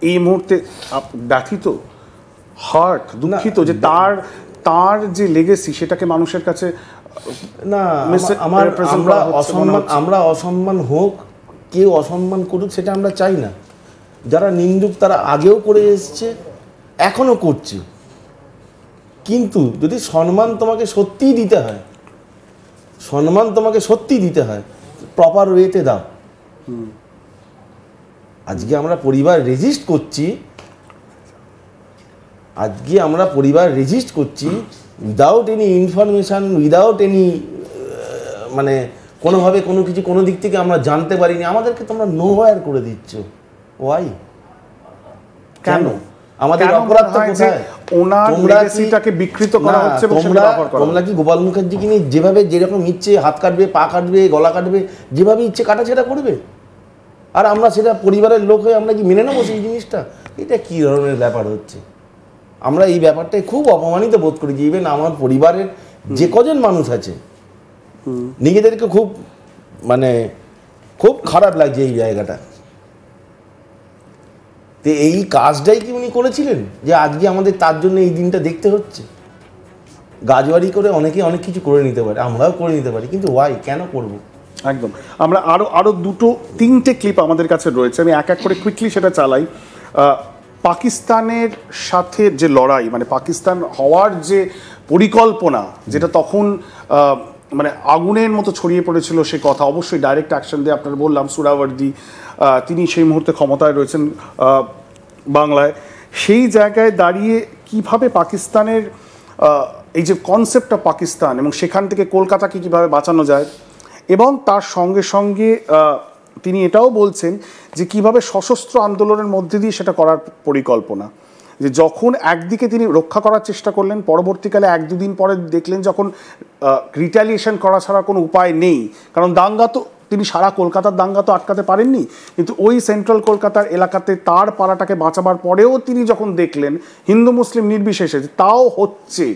এই মুহূর্তে ব্যথিত, হার্ট, দুঃখিত যে তার যে লেগেসি সেটাকে মানুষের কাছে না, আমরা অসম্মান হোক, কেউ অসম্মান করুক সেটা আমরা চাই না। যারা নিন্দুক তারা আগেও করে এসছে, এখনো করছে। কিন্তু যদি সম্মান তোমাকে সত্যিই দিতে হয়, প্রপার ওয়েতে দাও। আজকে আমরা পরিবার রেজিস্ট করছি, without any information, without any মানে কোনোভাবে কোনো কিছু কোনো দিক থেকে আমরা জানতে পারিনি, আমাদেরকে তোমরা নো ওয়্যার করে দিচ্ছ। ওয়াই? কেন? আমাদের অপরাধটা কোথায়? তোমরা কি গোপাল মুখার্জিকে নিয়ে যেভাবে যেরকম ইচ্ছে হাত কাটবে, পা কাটবে, গলা কাটবে, যেভাবে ইচ্ছে কাটাছেড়া করবে, আর আমরা সেটা পরিবারের লোক হয়ে আমরা কি মেনে নেবো সেই জিনিসটা? এটা কি ধরনের ব্যাপার হচ্ছে? আমরা এই ব্যাপারটায় খুব অপমানিত বোধ করি। যে ইভেন আমার পরিবারের যে কজন মানুষ আছে নিজেদেরকে খুব খারাপ লাগছে এই জায়গাটা। তো এই কাজটাই কি উনি করেছিলেন যে আজকে আমাদের তার জন্য এই দিনটা দেখতে হচ্ছে? গাজওয়ারি করে অনেকে অনেক কিছু করে নিতে পারে, আমরাও করে নিতে পারি, কিন্তু ওয়াই, কেন করব? একদম। আমরা আরো দুটো তিনটে ক্লিপ আমাদের কাছে রয়েছে, আমি এক এক করে কুইকলি সেটা চালাই। পাকিস্তানের সাথে যে লড়াই, মানে পাকিস্তান হওয়ার যে পরিকল্পনা, যেটা তখন মানে আগুনের মতো ছড়িয়ে পড়েছিল, সে কথা অবশ্যই ডাইরেক্ট অ্যাকশন দিয়ে আপনারা বললাম সুরাওয়ার্দি, তিনি সেই মুহূর্তে ক্ষমতায় রয়েছেন বাংলায়। সেই জায়গায় দাঁড়িয়ে কিভাবে পাকিস্তানের এই যে কনসেপ্ট অফ পাকিস্তান এবং সেখান থেকে কলকাতাকে কিভাবে বাঁচানো যায়, এবং তার সঙ্গে সঙ্গে তিনি এটাও বলছেন যে কিভাবে সশস্ত্র আন্দোলনের মধ্যে দিয়ে সেটা করার পরিকল্পনা। যে যখন একদিকে তিনি রক্ষা করার চেষ্টা করলেন, পরবর্তীকালে এক দুদিন পরে দেখলেন যখন রিট্যালিয়েশন করা ছাড়া কোনো উপায় নেই, কারণ দাঙ্গা তো তিনি সারা কলকাতার দাঙ্গা তো আটকাতে পারেননি, কিন্তু ওই সেন্ট্রাল কলকাতার এলাকাতে তার পাড়াটাকে বাঁচাবার পরেও তিনি যখন দেখলেন হিন্দু মুসলিম নির্বিশেষে তাও হচ্ছে,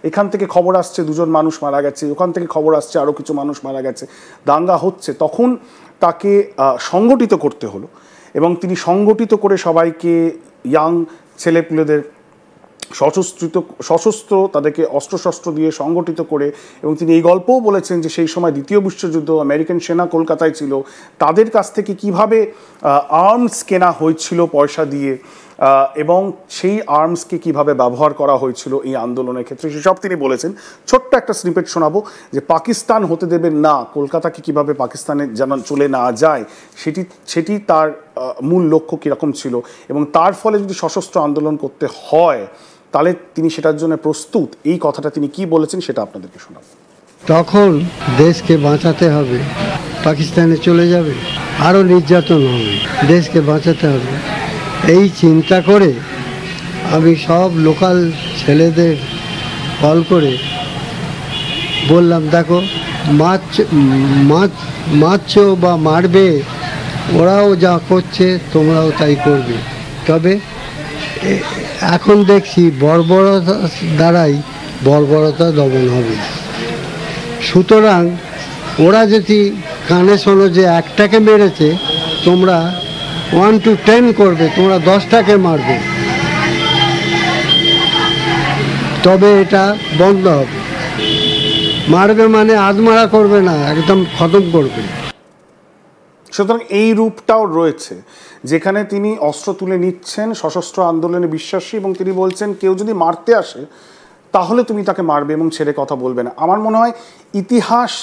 এখান থেকে খবর আসছে 2জন মানুষ মারা গেছে, ওখান থেকে খবর আসছে আরও কিছু মানুষ মারা গেছে, দাঙ্গা হচ্ছে, তখন তাকে সংগঠিত করতে হলো। এবং তিনি সংগঠিত করে সবাইকে, ইয়াং ছেলেপুলেদের সশস্ত্র তাদেরকে অস্ত্রশস্ত্র দিয়ে সংগঠিত করে, এবং তিনি এই গল্পও বলেছেন যে সেই সময় দ্বিতীয় বিশ্বযুদ্ধ, আমেরিকান সেনা কলকাতায় ছিল, তাদের কাছ থেকে কিভাবে আর্মস কেনা হয়েছিল পয়সা দিয়ে, এবং সেই আর্মসকে কিভাবে ব্যবহার করা হয়েছিল এই আন্দোলনের ক্ষেত্রে, সেসব তিনি বলেছেন। ছোট্ট একটা স্নিপেট শোনাবো যে পাকিস্তান হতে দেবেন না, কলকাতাকে কিভাবে পাকিস্তানে যেন চলে না যায় সেটি তার মূল লক্ষ্য কীরকম ছিল, এবং তার ফলে যদি সশস্ত্র আন্দোলন করতে হয় তাহলে তিনি সেটার জন্য প্রস্তুত। এই কথাটা তিনি কি বলেছেন সেটা আপনাদেরকে শোনাবো। তখন দেশকে বাঁচাতে হবে, পাকিস্তানে চলে যাবে, আরও নির্যাতন হবে, দেশকে বাঁচাতে হবে, এই চিন্তা করে আমি সব লোকাল ছেলেদের কল করে বললাম, দেখো মারছো বা মারবে, ওরাও যা করছে তোমরাও তাই করবে, তবে এখন দেখছি বর্বরতা দ্বারাই বর্বরতা দমন হবে। সুতরাং ওরা যদি কানে শোনো যে একটাকে মেরেছে, তোমরা 1 to 10 করবে, তোমরা 10টাকে মারবে, তবে এটা বন্ধ হবে। মারবে মানে আধমারা করবে না, একদম খতম করবে। সুতরাং এই রূপটাও রয়েছে যেখানে তিনি অস্ত্র তুলে নিচ্ছেন, সশস্ত্র আন্দোলনে বিশ্বাসী, এবং তিনি বলছেন কেউ যদি মারতে আসে তাহলে তুমি তাকে মারবে এবং ছেড়ে কথা বলবে না। আমার মনে হয় ইতিহাস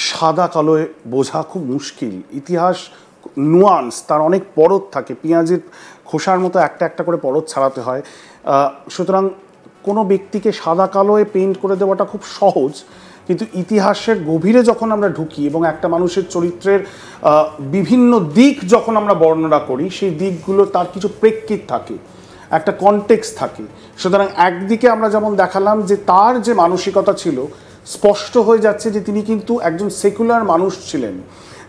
সাদা কালোয় বোঝা খুব মুশকিল। ইতিহাস নুয়ান্স, তার অনেক পরত থাকে, পেঁয়াজের খোসার মতো একটা একটা করে পরত ছাড়াতে হয়। সুতরাং কোনো ব্যক্তিকে সাদা কালোয় পেইন্ট করে দেওয়াটা খুব সহজ, কিন্তু ইতিহাসের গভীরে যখন আমরা ঢুকি এবং একটা মানুষের চরিত্রের বিভিন্ন দিক যখন আমরা বর্ণনা করি, সেই দিকগুলো তার কিছু প্রেক্ষিত থাকে, একটা কনটেক্সট থাকে। সুতরাং একদিকে আমরা যেমন দেখালাম যে তার যে মানসিকতা ছিল, স্পষ্ট হয়ে যাচ্ছে যে তিনি কিন্তু একজন সেকুলার মানুষ ছিলেন,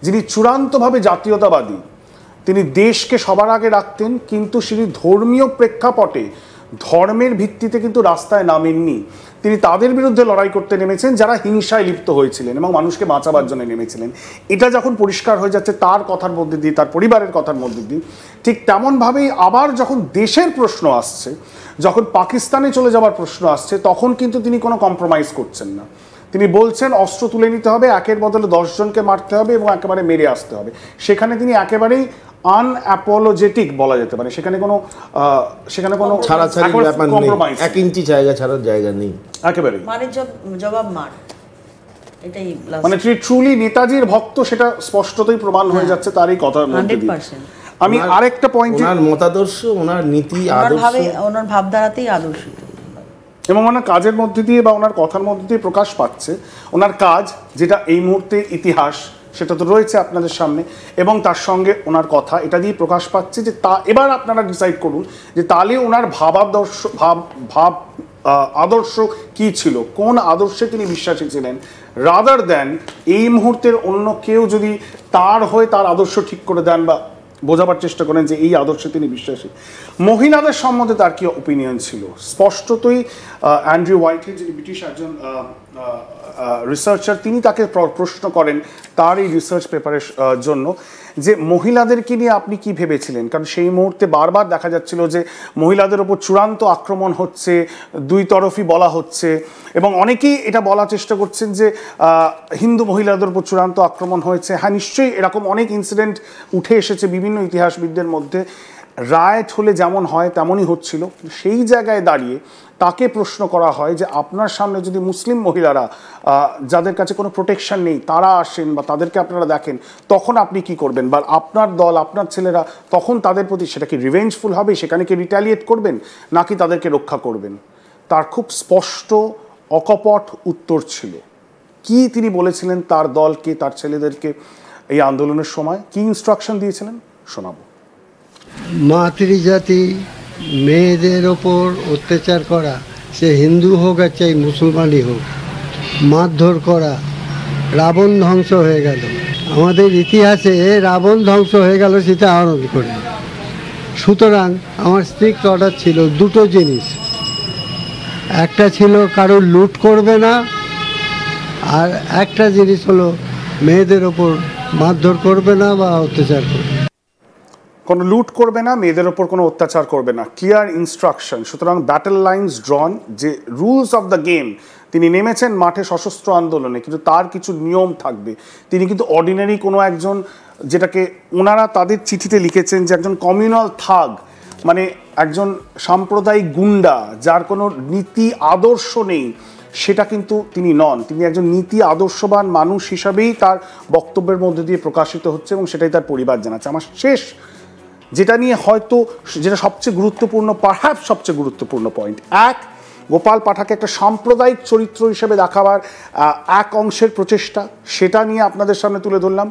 যিনি চূড়ান্তভাবে জাতীয়তাবাদী। তিনি দেশকে সবার আগে রাখতেন, কিন্তু তিনি ধর্মীয় প্রেক্ষাপটে ধর্মের ভিত্তিতে কিন্তু রাস্তায় নামেননি, তিনি তাদের বিরুদ্ধে লড়াই করতে নেমেছেন যারা হিংসায় লিপ্ত হয়েছিলেন এবং মানুষকে বাঁচাবার জন্য নেমেছিলেন। এটা যখন পরিষ্কার হয়ে যাচ্ছে তার কথার মধ্যে দিয়ে, তার পরিবারের কথার মধ্যে দিয়ে, ঠিক তেমনভাবেই আবার যখন দেশের প্রশ্ন আসছে, যখন পাকিস্তানে চলে যাওয়ার প্রশ্ন আসছে, তখন কিন্তু তিনি কোনো কম্প্রোমাইজ করছেন না। তিনি বলছেন অস্ত্র তুলে নিতে হবে, একের বদলে 10 জনকে মারতে হবে এবং একেবারে মেরে আসতে হবে। সেখানে তিনি একেবারেই আনঅ্যাপোলজেটিক বলা যেতে পারে, সেখানে কোনো ছাড়াছাড়ি ব্যাপার নেই, 1 ইঞ্চি জায়গা ছাড়ার জায়গা নেই একেবারেই, মানে জবাব মার, এটাই মানে ট্রুলি নেতাজির ভক্ত, সেটা স্পষ্টতই প্রমাণ হয়ে যাচ্ছে তার এই কথার মধ্যে দিয়ে। 100%। আমি আরেকটা পয়েন্ট, ওনার মতাদর্শ, ওনার নীতি আদর্শ, ওনার ভাবধারাতেই আদর্শিত এবং ওনার কাজের মধ্যে দিয়ে বা ওনার কথার মধ্যে দিয়ে প্রকাশ পাচ্ছে ওনার কাজ, যেটা এই মুহূর্তে ইতিহাস, সেটা তো রয়েছে আপনাদের সামনে, এবং তার সঙ্গে ওনার কথা, এটা দিয়ে প্রকাশ পাচ্ছে যে তা এবার আপনারা ডিসাইড করুন যে তাহলে ওনার আদর্শ কি ছিল, কোন আদর্শে তিনি বিশ্বাসী ছিলেন, রাদার দেন এই মুহূর্তের অন্য কেউ যদি তার হয়ে তার আদর্শ ঠিক করে দেন বা বোঝাবার চেষ্টা করেন যে এই আদর্শে তিনি বিশ্বাসী। মহিলাদের সম্বন্ধে তার কি ওপিনিয়ন ছিল, স্পষ্টতই অ্যান্ড্রিউ হোয়াইটহেড, যিনি ব্রিটিশ একজন রিসার্চার, তিনি তাকে প্রশ্ন করেন তার এই রিসার্চ পেপারের জন্য যে মহিলাদেরকে নিয়ে আপনি কি ভেবেছিলেন, কারণ সেই মুহূর্তে বারবার দেখা যাচ্ছিল যে মহিলাদের ওপর চূড়ান্ত আক্রমণ হচ্ছে, দুই তরফই বলা হচ্ছে, এবং অনেকেই এটা বলার চেষ্টা করছেন যে হিন্দু মহিলাদের উপর চূড়ান্ত আক্রমণ হয়েছে। হ্যাঁ, নিশ্চয়ই এরকম অনেক ইনসিডেন্ট উঠে এসেছে বিভিন্ন ইতিহাসবিদদের মধ্যে, রাইট হলে যেমন হয় তেমনই হচ্ছিল। সেই জায়গায় দাঁড়িয়ে তাকে প্রশ্ন করা হয় যে আপনার সামনে যদি মুসলিম মহিলারা, যাদের কাছে কোনো প্রোটেকশন নেই, তারা আসেন বা তাদেরকে আপনারা দেখেন, তখন আপনি কি করবেন, বা আপনার দল, আপনার ছেলেরা তখন তাদের প্রতি সেটা কি রিভেঞ্জফুল হবে, সেখানে কি রিটালিয়েট করবেন, নাকি তাদেরকে রক্ষা করবেন? তার খুব স্পষ্ট অকপট উত্তর ছিল। কি তিনি বলেছিলেন তার দলকে, তার ছেলেদেরকে এই আন্দোলনের সময় কি ইনস্ট্রাকশন দিয়েছিলেন, শোনাবো। মাতৃজাতি মেয়েদের ওপর অত্যাচার করা, সে হিন্দু হোক আর চাই মুসলমানই হোক, মারধর করা, রাবণ ধ্বংস হয়ে গেল। আমাদের ইতিহাসে রাবণ ধ্বংস হয়ে গেল সেটা আনন্দ করে। সুতরাং আমার স্ট্রিক্ট অর্ডার ছিল দুটো জিনিস, একটা ছিল কারোর লুট করবে না, আর একটা জিনিস হলো মেয়েদের ওপর মারধর করবে না বা অত্যাচার করবে না। কোনো লুট করবে না, মেয়েদের ওপর কোনো অত্যাচার করবে না, ক্লিয়ার ইনস্ট্রাকশন। সুতরাং ব্যাটল লাইন্স ড্রন, যে রুলস অফ দ্য গেম, তিনি নেমেছেন মাঠে সশস্ত্র আন্দোলনে, কিন্তু তার কিছু নিয়ম থাকবে। তিনি কিন্তু অর্ডিনারি কোনো একজন, যেটাকে ওনারা তাদের চিঠিতে লিখেছেন যে একজন কমিউনাল থাগ, মানে একজন সাম্প্রদায়িক গুন্ডা যার কোনো নীতি আদর্শ নেই, সেটা কিন্তু তিনি নন। তিনি একজন নীতি আদর্শবান মানুষ হিসাবেই তার বক্তব্যের মধ্যে দিয়ে প্রকাশিত হচ্ছে, এবং সেটাই তার পরিবার জানাচ্ছে। আমার শেষ যেটা নিয়ে হয়তো, যেটা সবচেয়ে গুরুত্বপূর্ণ, পারহ্যাপস সবচেয়ে গুরুত্বপূর্ণ পয়েন্ট, গোপাল পাঠাকে একটা সাম্প্রদায়িক চরিত্র হিসেবে দেখাবার এক অংশের প্রচেষ্টা, সেটা নিয়ে আপনাদের সামনে তুলে ধরলাম।